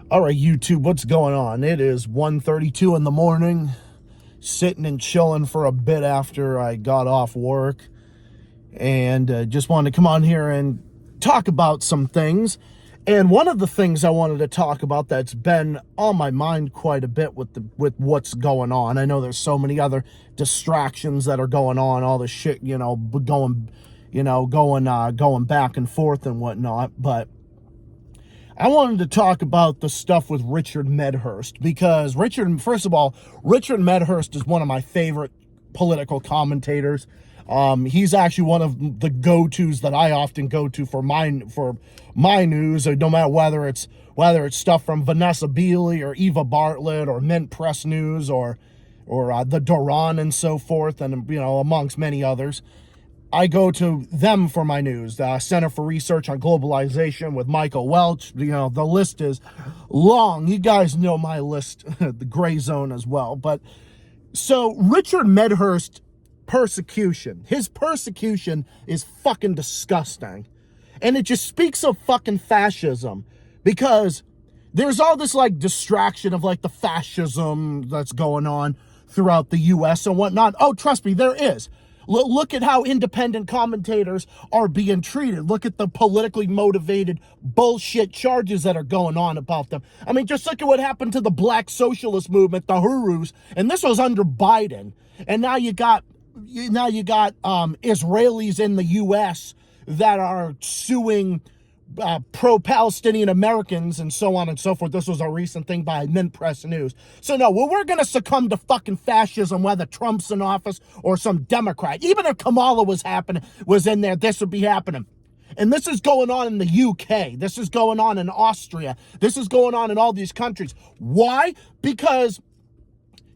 All right, YouTube, what's going on? It is 1:32 in the morning, sitting and chilling for a bit after I got off work, and just wanted to come on here and talk about some things. And one of the things I wanted to talk about that's been on my mind quite a bit with what's going on. I know there's so many other distractions that are going on, all the shit, going back and forth and whatnot, but I wanted to talk about the stuff with Richard Medhurst because first of all, Richard Medhurst is one of my favorite political commentators. He's actually one of the go-tos that I often go to for my news, no matter whether it's stuff from Vanessa Beeley or Eva Bartlett or Mint Press News or the Duran and so forth, and amongst many others. I go to them for my news. The Center for Research on Globalization with Michael Welch. The list is long. You guys know my list, the gray zone as well. But so Richard Medhurst his persecution is fucking disgusting. And it just speaks of fucking fascism, because there's all this distraction of the fascism that's going on throughout the US and whatnot. Oh, trust me, there is. Look at how independent commentators are being treated. Look at the politically motivated bullshit charges that are going on about them. I mean, just look at what happened to the black socialist movement, the Hurus, and this was under Biden. And now you got Israelis in the U.S. that are suing pro-Palestinian Americans and so on and so forth. This was a recent thing by Mint Press News. So no, we're going to succumb to fucking fascism, whether Trump's in office or some Democrat. Even if Kamala was in there, this would be happening. And this is going on in the UK. This is going on in Austria. This is going on in all these countries. Why? Because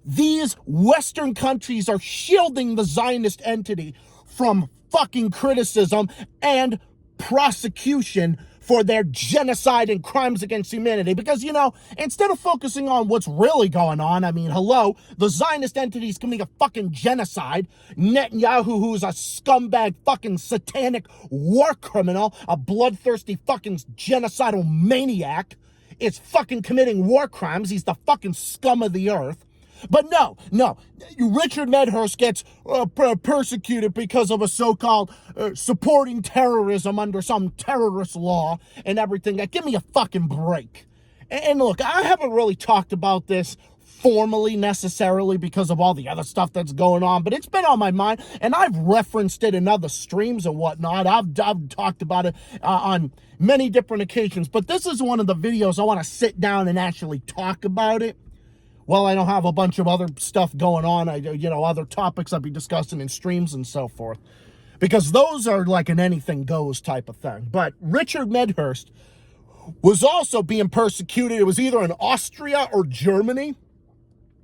these Western countries are shielding the Zionist entity from fucking criticism and prosecution for their genocide and crimes against humanity. Because, instead of focusing on what's really going on, the Zionist entity is committing a fucking genocide. Netanyahu, who's a scumbag fucking satanic war criminal, a bloodthirsty fucking genocidal maniac, is fucking committing war crimes. He's the fucking scum of the earth. But no, Richard Medhurst gets persecuted because of a so-called supporting terrorism under some terrorist law and everything. Give me a fucking break. And look, I haven't really talked about this formally necessarily because of all the other stuff that's going on, but it's been on my mind, and I've referenced it in other streams and whatnot. I've talked about it on many different occasions, but this is one of the videos I want to sit down and actually talk about it. Well, I don't have a bunch of other stuff going on, other topics I'll be discussing in streams and so forth, because those are like an anything goes type of thing. But Richard Medhurst was also being persecuted. It was either in Austria or Germany.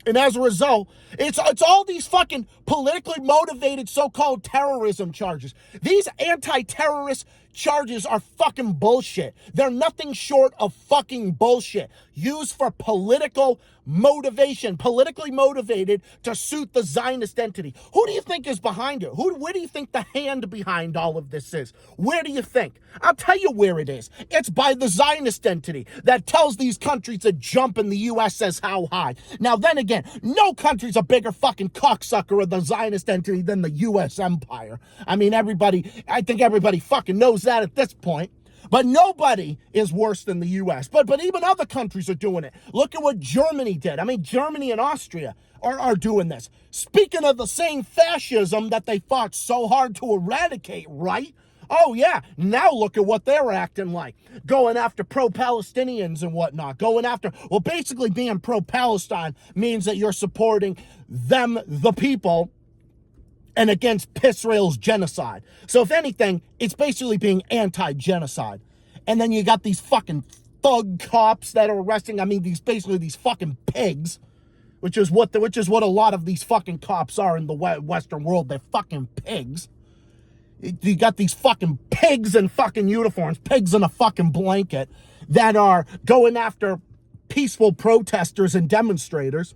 And as a result, it's all these fucking politically motivated so-called terrorism charges. These anti-terrorist charges are fucking bullshit. They're nothing short of fucking bullshit. Used for political motivation, politically motivated to suit the Zionist entity. Who do you think is behind it? Where do you think the hand behind all of this is? Where do you think? I'll tell you where it is. It's by the Zionist entity that tells these countries to jump and the U.S. says how high. Now then again, no country's a bigger fucking cocksucker of the Zionist entity than the U.S. empire. I think everybody fucking knows that at this point. But nobody is worse than the U.S. But even other countries are doing it. Look at what Germany did. Germany and Austria are doing this. Speaking of the same fascism that they fought so hard to eradicate, right? Oh, yeah. Now look at what they're acting like. Going after pro-Palestinians and whatnot. Basically being pro-Palestine means that you're supporting them, the people, and against Israel's genocide. So if anything, it's basically being anti-genocide. And then you got these fucking thug cops that are arresting, these fucking pigs, which is what a lot of these fucking cops are in the Western world. They're fucking pigs. You got these fucking pigs in fucking uniforms, pigs in a fucking blanket, that are going after peaceful protesters and demonstrators.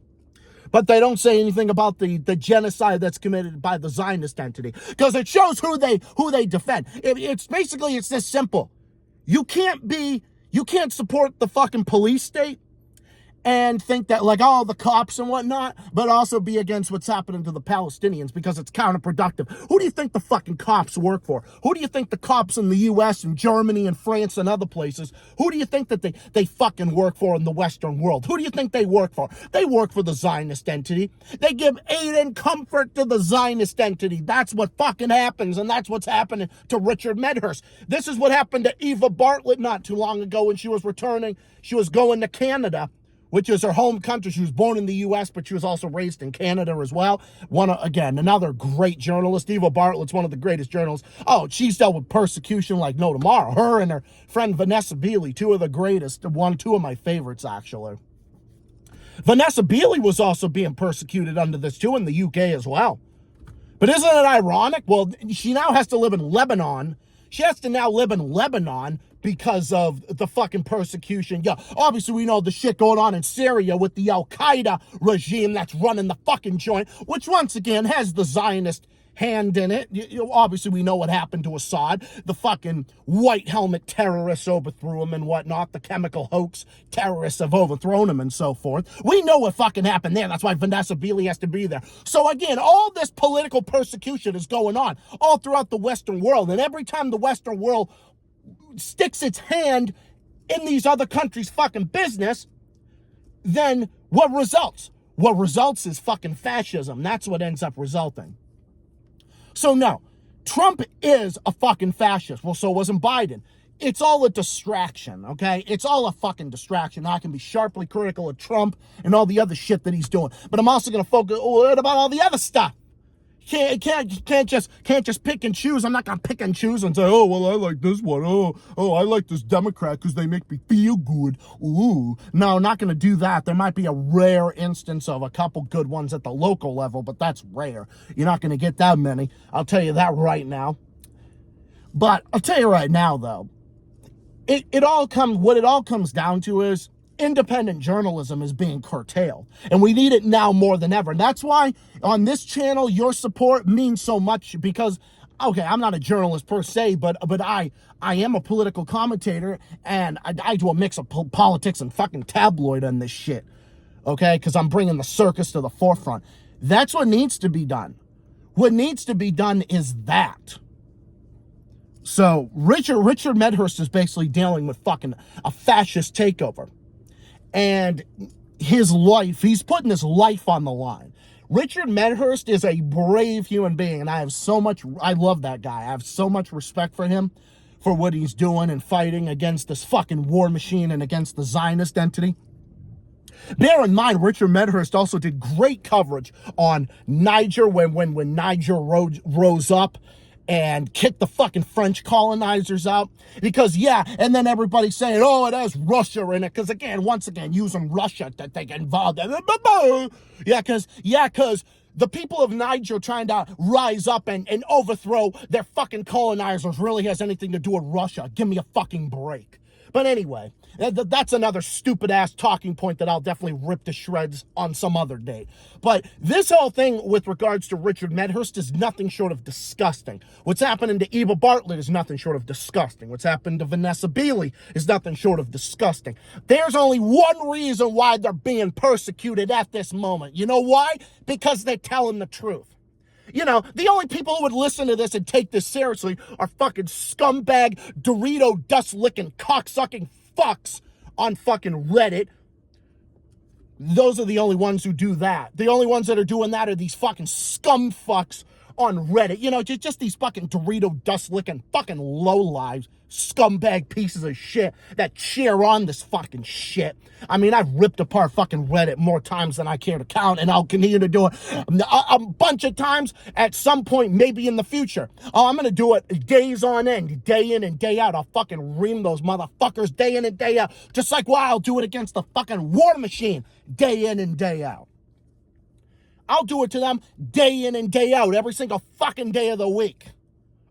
But they don't say anything about the genocide that's committed by the Zionist entity, because it shows who they defend. It's this simple. You can't be You can't support the fucking police state and think that, like, oh, the cops and whatnot, but also be against what's happening to the Palestinians because it's counterproductive. Who do you think the fucking cops work for? Who do you think the cops in the U.S. and Germany and France and other places, who do you think that they fucking work for in the Western world? Who do you think they work for? They work for the Zionist entity. They give aid and comfort to the Zionist entity. That's what fucking happens, and that's what's happening to Richard Medhurst. This is what happened to Eva Bartlett not too long ago when she was returning. She was going to Canada, which is her home country. She was born in the U.S., but she was also raised in Canada as well. Again, another great journalist. Eva Bartlett's one of the greatest journalists. Oh, she's dealt with persecution like no tomorrow. Her and her friend Vanessa Beeley, two of the greatest. Two of my favorites, actually. Vanessa Beeley was also being persecuted under this, too, in the U.K. as well. But isn't it ironic? Well, she now has to live in Lebanon. She has to now live in Lebanon because of the fucking persecution. Yeah, obviously we know the shit going on in Syria with the Al-Qaeda regime that's running the fucking joint, which once again has the Zionist hand in it. Obviously we know what happened to Assad. The fucking white helmet terrorists overthrew him and whatnot. The chemical hoax terrorists have overthrown him and so forth. We know what fucking happened there. That's why Vanessa Beeley has to be there. So again, all this political persecution is going on all throughout the Western world. And every time the Western world sticks its hand in these other countries' fucking business, then what results? What results is fucking fascism. That's what ends up resulting. So no, Trump is a fucking fascist. Well, so wasn't Biden. It's all a distraction, okay? It's all a fucking distraction. I can be sharply critical of Trump and all the other shit that he's doing, but I'm also going to focus about all the other stuff. Can't just pick and choose. I'm not gonna pick and choose and say, oh, well, I like this one. Oh, I like this Democrat because they make me feel good. Ooh. No, not gonna do that. There might be a rare instance of a couple good ones at the local level, but that's rare. You're not gonna get that many. I'll tell you that right now. But I'll tell you right now, though, what it all comes down to is independent journalism is being curtailed, and we need it now more than ever. And that's why on this channel, your support means so much, because, okay, I'm not a journalist per se, but I am a political commentator, and I do a mix of politics and fucking tabloid on this shit, okay, because I'm bringing the circus to the forefront. That's what needs to be done. What needs to be done is that. So Richard Medhurst is basically dealing with fucking a fascist takeover. And his life, he's putting his life on the line. Richard Medhurst is a brave human being, and I love that guy. I have so much respect for him, for what he's doing and fighting against this fucking war machine and against the Zionist entity. Bear in mind, Richard Medhurst also did great coverage on Niger when Niger rose up and kick the fucking French colonizers out. Because, yeah, and then everybody's saying, oh, it has Russia in it. Because, once again, using Russia to get involved. Yeah, because the people of Niger trying to rise up and overthrow their fucking colonizers really has anything to do with Russia. Give me a fucking break. But anyway, that's another stupid-ass talking point that I'll definitely rip to shreds on some other day. But this whole thing with regards to Richard Medhurst is nothing short of disgusting. What's happening to Eva Bartlett is nothing short of disgusting. What's happened to Vanessa Beeley is nothing short of disgusting. There's only one reason why they're being persecuted at this moment. You know why? Because they're telling the truth. You know, the only people who would listen to this and take this seriously are fucking scumbag, Dorito dust-licking, cocksucking fucks on fucking Reddit. Those are the only ones who do that. The only ones that are doing that are these fucking scum fucks on Reddit. You know, just these fucking Dorito dust-licking fucking lowlives, scumbag pieces of shit that cheer on this fucking shit. I mean, I've ripped apart fucking Reddit more times than I care to count, and I'll continue to do it a bunch of times at some point, maybe in the future. Oh, I'm gonna do it days on end, day in and day out. I'll fucking ream those motherfuckers day in and day out, just like why I'll do it against the fucking war machine day in and day out. I'll do it to them day in and day out, every single fucking day of the week.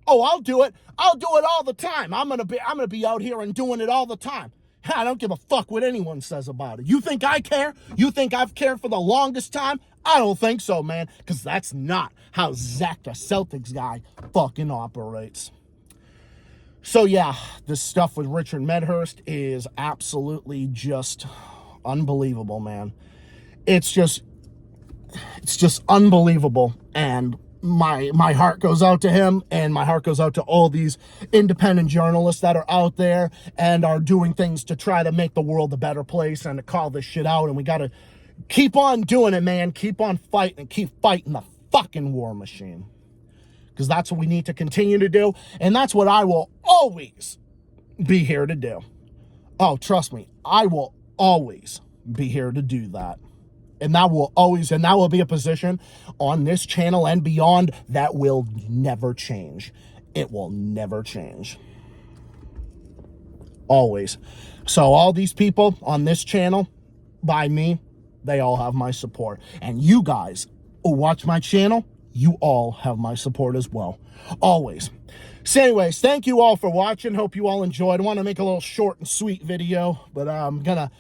Oh, I'll do it. I'll do it all the time. I'm gonna be out here and doing it all the time. I don't give a fuck what anyone says about it. You think I care? You think I've cared for the longest time? I don't think so, man, because that's not how Zach the Celtics guy fucking operates. So yeah, this stuff with Richard Medhurst is absolutely just unbelievable, man. It's just unbelievable. And my heart goes out to him, and my heart goes out to all these independent journalists that are out there and are doing things to try to make the world a better place and to call this shit out. And we got to keep on doing it, man. Keep on fighting and keep fighting the fucking war machine. Because that's what we need to continue to do. And that's what I will always be here to do. Oh, trust me, I will always be here to do that. And that will be a position on this channel and beyond that will never change. It will never change. Always. So all these people on this channel, by me, they all have my support. And you guys who watch my channel, you all have my support as well. Always. So anyways, thank you all for watching. Hope you all enjoyed. I want to make a little short and sweet video, but I'm gonna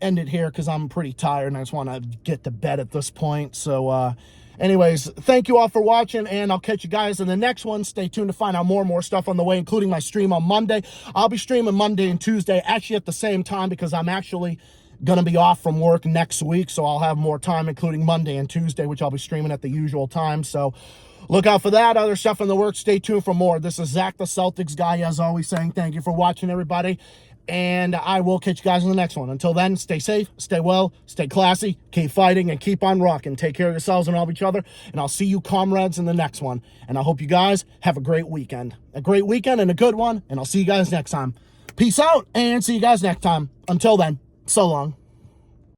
end it here because I'm pretty tired and I just want to get to bed at this point. So anyways, thank you all for watching, and I'll catch you guys in the next one. Stay tuned to find out more and more stuff on the way, including my stream on Monday. I'll be streaming Monday and Tuesday actually at the same time because I'm actually going to be off from work next week, so I'll have more time, including Monday and Tuesday, which I'll be streaming at the usual time. So look out for that. Other stuff in the works. Stay tuned for more. This is Zach, the Celtics guy, as always, saying thank you for watching, everybody, and I will catch you guys in the next one. Until then, stay safe, stay well, stay classy, keep fighting, and keep on rocking. Take care of yourselves and all of each other, and I'll see you comrades in the next one. And I hope you guys have a great weekend. A great weekend and a good one, and I'll see you guys next time. Peace out, and see you guys next time. Until then, so long.